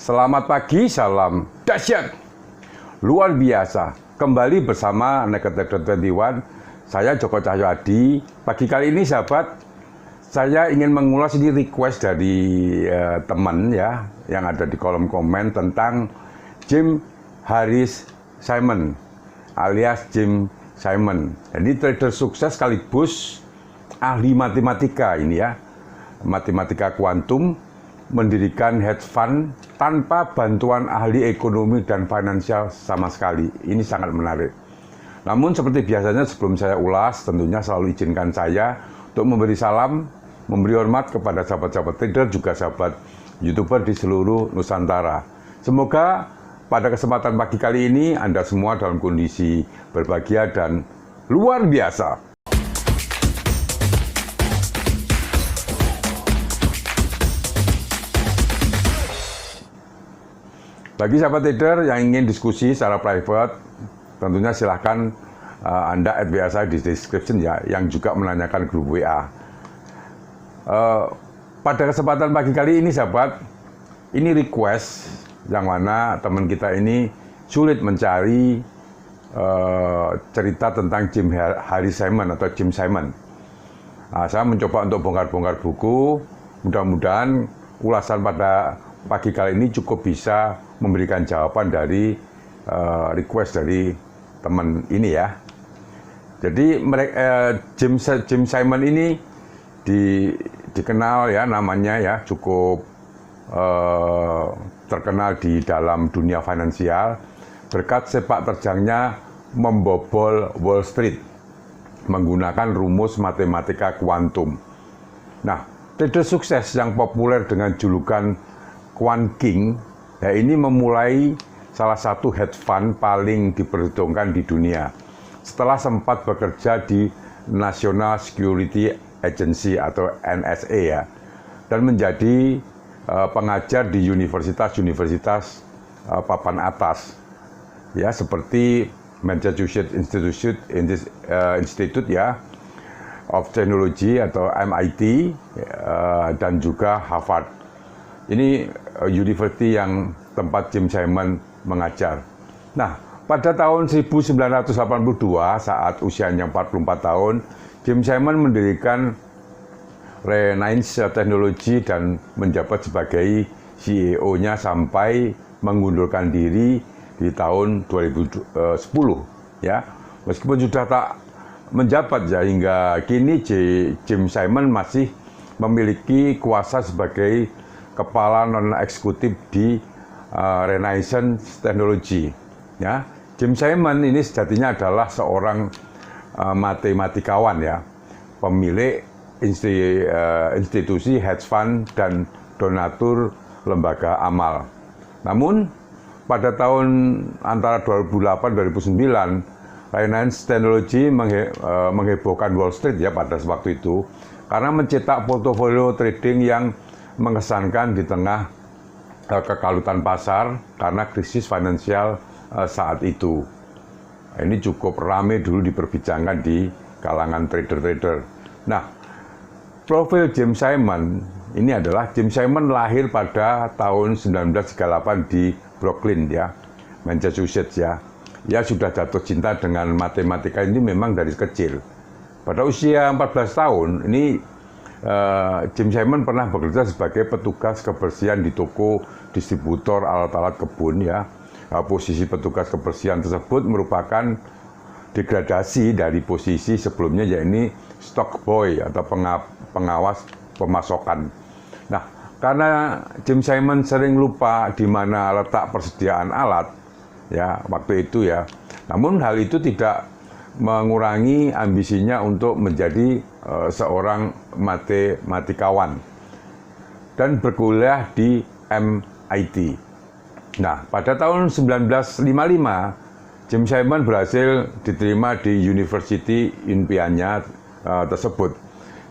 Selamat pagi, salam dahsyat luar biasa. Kembali bersama Naked Trader 21. Saya Joko Cahyo Adi. Pagi kali ini sahabat, saya ingin mengulas ini request dari teman ya yang ada di kolom komen tentang Jim Harris Simon alias Jim Simon. Jadi trader sukses sekaligus ahli matematika ini ya, matematika kuantum, mendirikan hedge fund tanpa bantuan ahli ekonomi dan finansial sama sekali. Ini sangat menarik. Namun seperti biasanya sebelum saya ulas, tentunya selalu izinkan saya untuk memberi salam, memberi hormat kepada sahabat-sahabat trader, juga sahabat YouTuber di seluruh Nusantara. Semoga pada kesempatan pagi kali ini Anda semua dalam kondisi berbahagia dan luar biasa. Bagi sahabat trader yang ingin diskusi secara private, tentunya silahkan Anda add WA saya di description ya, yang juga menanyakan grup WA. Pada kesempatan pagi kali ini sahabat, ini request yang mana teman kita ini sulit mencari cerita tentang Jim Harris Simon atau Jim Simon. Saya mencoba untuk bongkar-bongkar buku, mudah-mudahan ulasan pada pagi kali ini cukup bisa memberikan jawaban dari request dari teman ini ya. Jadi Jim Simon ini dikenal ya, namanya ya cukup terkenal di dalam dunia finansial berkat sepak terjangnya membobol Wall Street menggunakan rumus matematika kuantum. Nah, trader sukses yang populer dengan julukan Quant King, ya ini memulai salah satu hedge fund paling diperhitungkan di dunia setelah sempat bekerja di National Security Agency atau NSA ya, dan menjadi pengajar di universitas-universitas papan atas ya, seperti Massachusetts Institute ya of Technology atau MIT dan juga Harvard. Ini university yang tempat Jim Simon mengajar. Nah, pada tahun 1982 saat usianya 44 tahun, Jim Simon mendirikan Renaissance Technology dan menjabat sebagai CEO-nya sampai mengundurkan diri di tahun 2010 ya. Meskipun sudah tak menjabat ya hingga kini, Jim Simon masih memiliki kuasa sebagai kepala non-eksekutif di Renaissance Technology. Ya, Jim Simon ini sejatinya adalah seorang matematikawan ya, pemilik institusi hedge fund dan donatur lembaga amal. Namun pada tahun antara 2008-2009, Renaissance Technology menghebohkan Wall Street ya pada waktu itu karena mencetak portofolio trading yang mengesankan di tengah kekalutan pasar karena krisis finansial saat itu. Ini cukup ramai dulu diperbincangkan di kalangan trader-trader. Nah, profil Jim Simon ini adalah Jim Simon lahir pada tahun 1938 di Brooklyn ya, Massachusetts ya. Ia sudah jatuh cinta dengan matematika ini memang dari kecil. Pada usia 14 tahun ini Jim Simon pernah bekerja sebagai petugas kebersihan di toko distributor alat-alat kebun ya. Posisi petugas kebersihan tersebut merupakan degradasi dari posisi sebelumnya, yaitu stock boy atau pengawas pemasokan. Nah, karena Jim Simon sering lupa di mana letak persediaan alat ya waktu itu ya. Namun hal itu tidak mengurangi ambisinya untuk menjadi seorang matematikawan dan berkuliah di MIT. Nah, pada tahun 1955, Jim Simon berhasil diterima di University impiannya tersebut.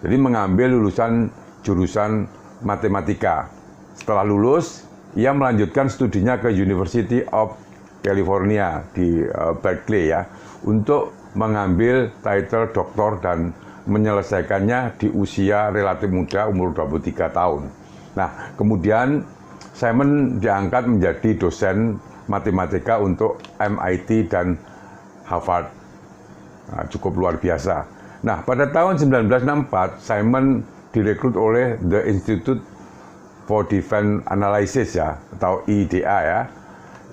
Jadi mengambil lulusan jurusan matematika. Setelah lulus, ia melanjutkan studinya ke University of California di Berkeley ya, untuk mengambil title doktor dan menyelesaikannya di usia relatif muda, umur 23 tahun. Nah, kemudian Simon diangkat menjadi dosen matematika untuk MIT dan Harvard. Nah, cukup luar biasa. Nah, pada tahun 1964, Simon direkrut oleh The Institute for Defense Analysis ya, atau IDA ya.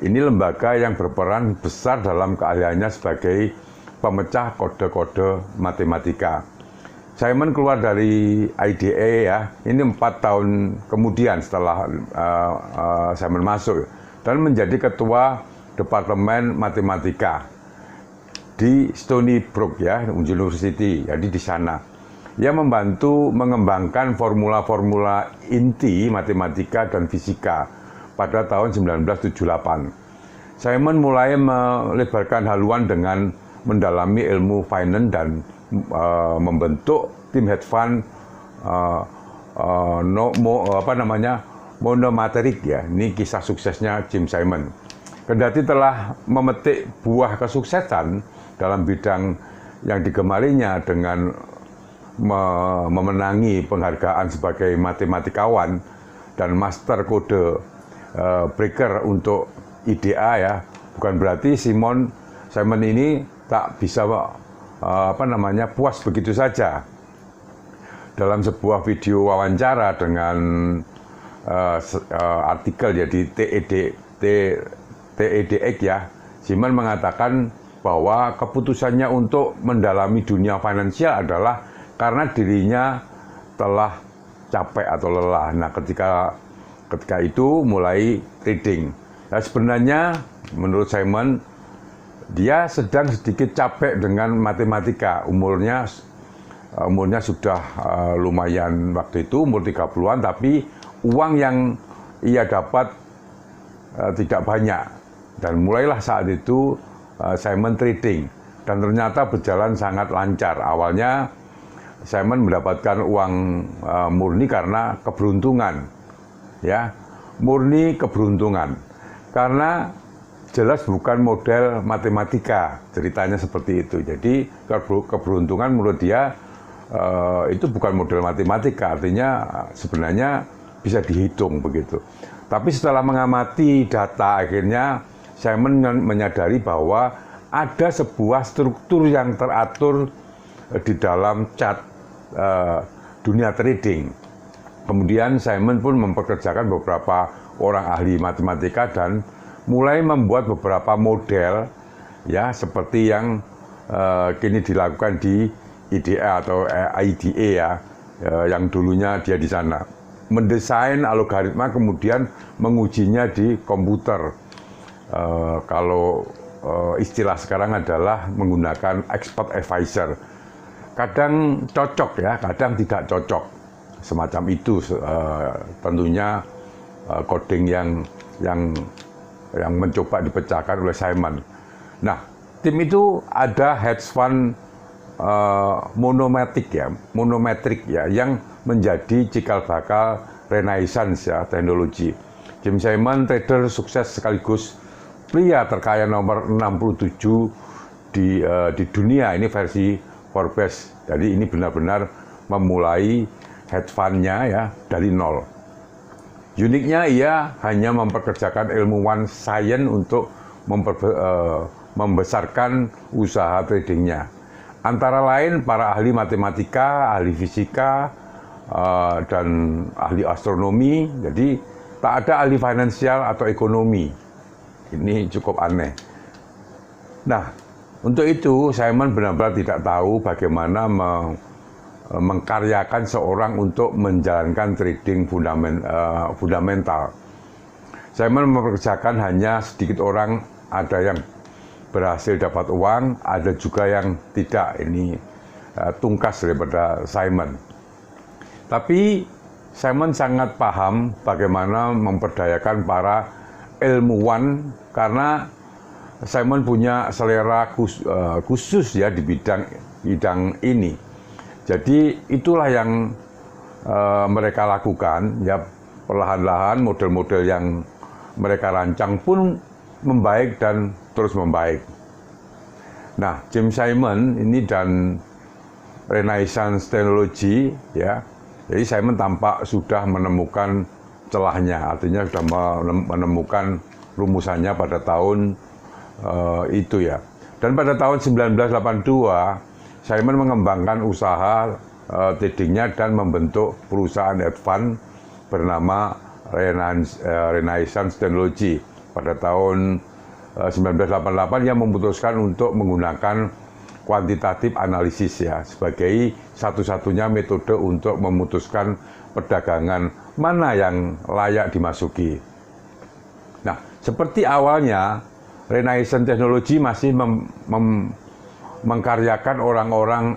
Ini lembaga yang berperan besar dalam keahliannya sebagai pemecah kode-kode matematika. Simon keluar dari IDA ya, ini 4 tahun kemudian setelah Simon masuk, dan menjadi ketua Departemen Matematika di Stony Brook ya, University, jadi di sana. Ia membantu mengembangkan formula-formula inti matematika dan fisika pada tahun 1978. Simon mulai melebarkan haluan dengan mendalami ilmu finance dan membentuk tim hedge fund monomaterik ya. Ini kisah suksesnya Jim Simon. Kendati telah memetik buah kesuksesan dalam bidang yang digemarinya dengan memenangi penghargaan sebagai matematikawan dan master kode breaker untuk IDA ya, bukan berarti Simon ini tak bisa puas begitu saja. Dalam sebuah video wawancara dengan artikel ya di TEDx ya, Simon mengatakan bahwa keputusannya untuk mendalami dunia finansial adalah karena dirinya telah capek atau lelah. Nah, ketika itu mulai trading. Nah, sebenarnya menurut Simon, dia sedang sedikit capek dengan matematika. Umurnya sudah lumayan waktu itu, umur 30-an, tapi uang yang ia dapat tidak banyak. Dan mulailah saat itu Simon trading, dan ternyata berjalan sangat lancar. Awalnya Simon mendapatkan uang murni karena keberuntungan, ya, murni keberuntungan, karena jelas bukan model matematika, ceritanya seperti itu. Jadi keberuntungan menurut dia itu bukan model matematika, artinya sebenarnya bisa dihitung begitu. Tapi setelah mengamati data, akhirnya Simon menyadari bahwa ada sebuah struktur yang teratur di dalam chart dunia trading. Kemudian Simon pun mempekerjakan beberapa orang ahli matematika dan mulai membuat beberapa model ya, seperti yang kini dilakukan di IDA atau IDA ya, yang dulunya dia di sana. Mendesain algoritma kemudian mengujinya di komputer. Kalau istilah sekarang adalah menggunakan expert advisor. Kadang cocok ya, kadang tidak cocok. Semacam itu tentunya coding yang mencoba dipecahkan oleh Simon. Nah, tim itu ada hedge fund monometrik ya, yang menjadi cikal bakal renaissance ya teknologi. Jim Simon, trader sukses sekaligus pria terkaya nomor 67 di dunia, ini versi Forbes. Jadi ini benar-benar memulai hedge fund-nya ya dari nol. Uniknya ia hanya mempekerjakan ilmuwan sains untuk membesarkan usaha tradingnya. Antara lain para ahli matematika, ahli fisika, dan ahli astronomi. Jadi tak ada ahli finansial atau ekonomi. Ini cukup aneh. Nah, untuk itu Simon benar-benar tidak tahu bagaimana mengkaryakan seorang untuk menjalankan trading fundamental. Simon mempekerjakan hanya sedikit orang, ada yang berhasil dapat uang, ada juga yang tidak. Ini tungkas daripada Simon. Tapi Simon sangat paham bagaimana memperdayakan para ilmuwan, karena Simon punya selera khusus ya di bidang ini. Jadi itulah yang mereka lakukan ya, perlahan-lahan model-model yang mereka rancang pun membaik dan terus membaik. Nah, Jim Simon ini dan Renaissance Technology ya, jadi Simon tampak sudah menemukan celahnya, artinya sudah menemukan rumusannya pada tahun itu ya. Dan pada tahun 1982, Simon mengembangkan usaha tradingnya dan membentuk perusahaan hedge fund bernama Renaissance Technology. Pada tahun 1988 ia memutuskan untuk menggunakan kuantitatif analisis ya sebagai satu-satunya metode untuk memutuskan perdagangan mana yang layak dimasuki. Nah, seperti awalnya Renaissance Technology masih mengkaryakan orang-orang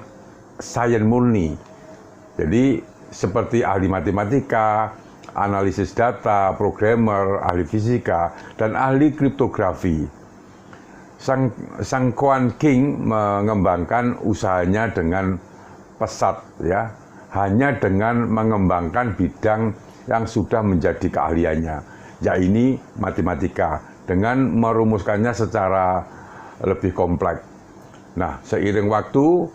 sains murni. Jadi seperti ahli matematika, analisis data, programmer, ahli fisika, dan ahli kriptografi. Sang Kuan King mengembangkan usahanya dengan pesat ya, hanya dengan mengembangkan bidang yang sudah menjadi keahliannya, yaitu matematika, dengan merumuskannya secara lebih kompleks. Nah, seiring waktu,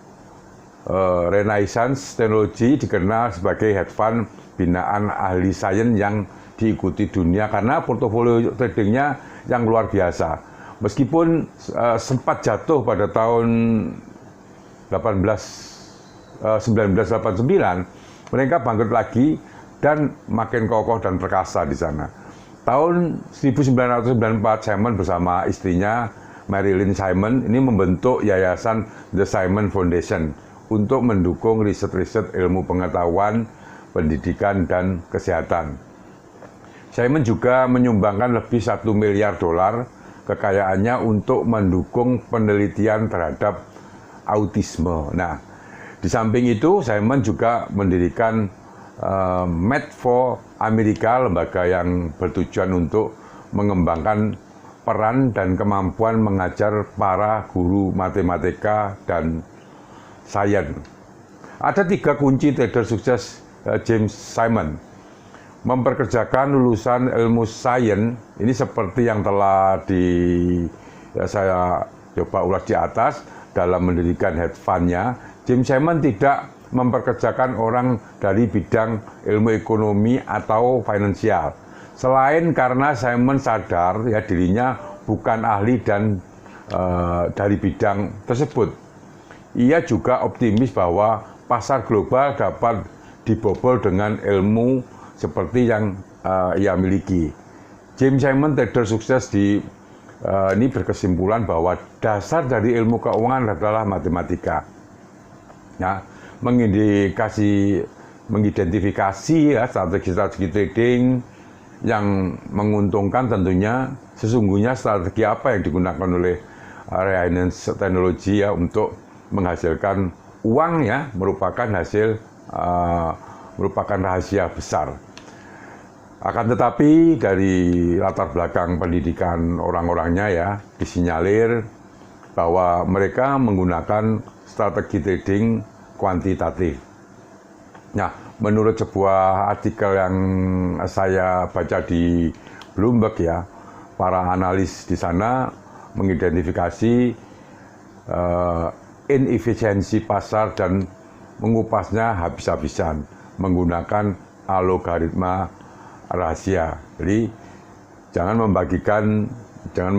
Renaissance Technology dikenal sebagai hedge fund binaan ahli sains yang diikuti dunia karena portofolio tradingnya yang luar biasa. Meskipun sempat jatuh pada tahun 1989, mereka bangkit lagi dan makin kokoh dan perkasa di sana. Tahun 1994, Simon bersama istrinya Marilyn Simon ini membentuk yayasan The Simon Foundation untuk mendukung riset-riset ilmu pengetahuan, pendidikan, dan kesehatan. Simon juga menyumbangkan lebih $1 miliar kekayaannya untuk mendukung penelitian terhadap autisme. Nah, di samping itu Simon juga mendirikan Math for America, lembaga yang bertujuan untuk mengembangkan peran dan kemampuan mengajar para guru matematika dan sains. Ada 3 kunci trader sukses James Simon. Memperkerjakan lulusan ilmu sains, ini seperti yang telah saya coba ulas di atas dalam mendirikan hedge fund-nya. James Simon tidak memperkerjakan orang dari bidang ilmu ekonomi atau finansial. Selain karena Simon sadar ya dirinya bukan ahli dan dari bidang tersebut. Ia juga optimis bahwa pasar global dapat dibobol dengan ilmu seperti yang ia miliki. James Simon, trader sukses ini berkesimpulan bahwa dasar dari ilmu keuangan adalah matematika. Nah, mengidentifikasi ya strategi-strategi trading yang menguntungkan tentunya. Sesungguhnya strategi apa yang digunakan oleh Renaissance Technology ya untuk menghasilkan uang ya merupakan rahasia besar. Akan tetapi dari latar belakang pendidikan orang-orangnya ya disinyalir bahwa mereka menggunakan strategi trading kuantitatif. Nah, menurut sebuah artikel yang saya baca di Bloomberg ya, para analis di sana mengidentifikasi inefisiensi pasar dan mengupasnya habis-habisan menggunakan algoritma rahasia. Jadi jangan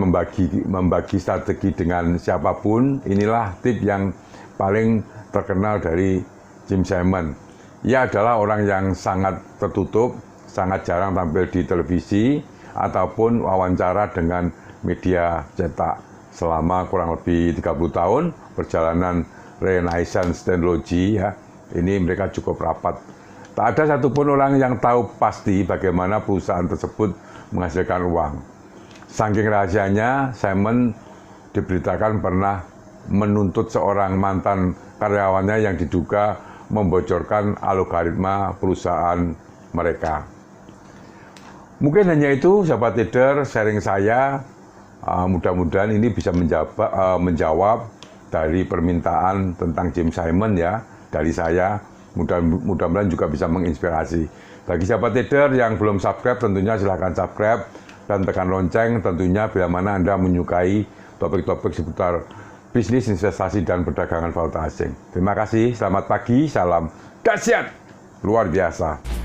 membagi strategi dengan siapapun. Inilah tip yang paling terkenal dari James Simon. Ia adalah orang yang sangat tertutup, sangat jarang tampil di televisi ataupun wawancara dengan media cetak. Selama kurang lebih 30 tahun perjalanan Renaissance Technology ya, ini mereka cukup rapat. Tak ada satupun orang yang tahu pasti bagaimana perusahaan tersebut menghasilkan uang. Saking rahasianya, Simon diberitakan pernah menuntut seorang mantan karyawannya yang diduga membocorkan algoritma perusahaan mereka. Mungkin hanya itu, sahabat trader, sharing saya. Mudah-mudahan ini bisa menjawab dari permintaan tentang James Simon ya dari saya. Mudah-mudahan juga bisa menginspirasi. Bagi sahabat trader yang belum subscribe, tentunya silahkan subscribe dan tekan lonceng. Tentunya bila mana Anda menyukai topik-topik seputar bisnis, investasi, dan perdagangan valuta asing. Terima kasih, selamat pagi, salam dahsyat luar biasa.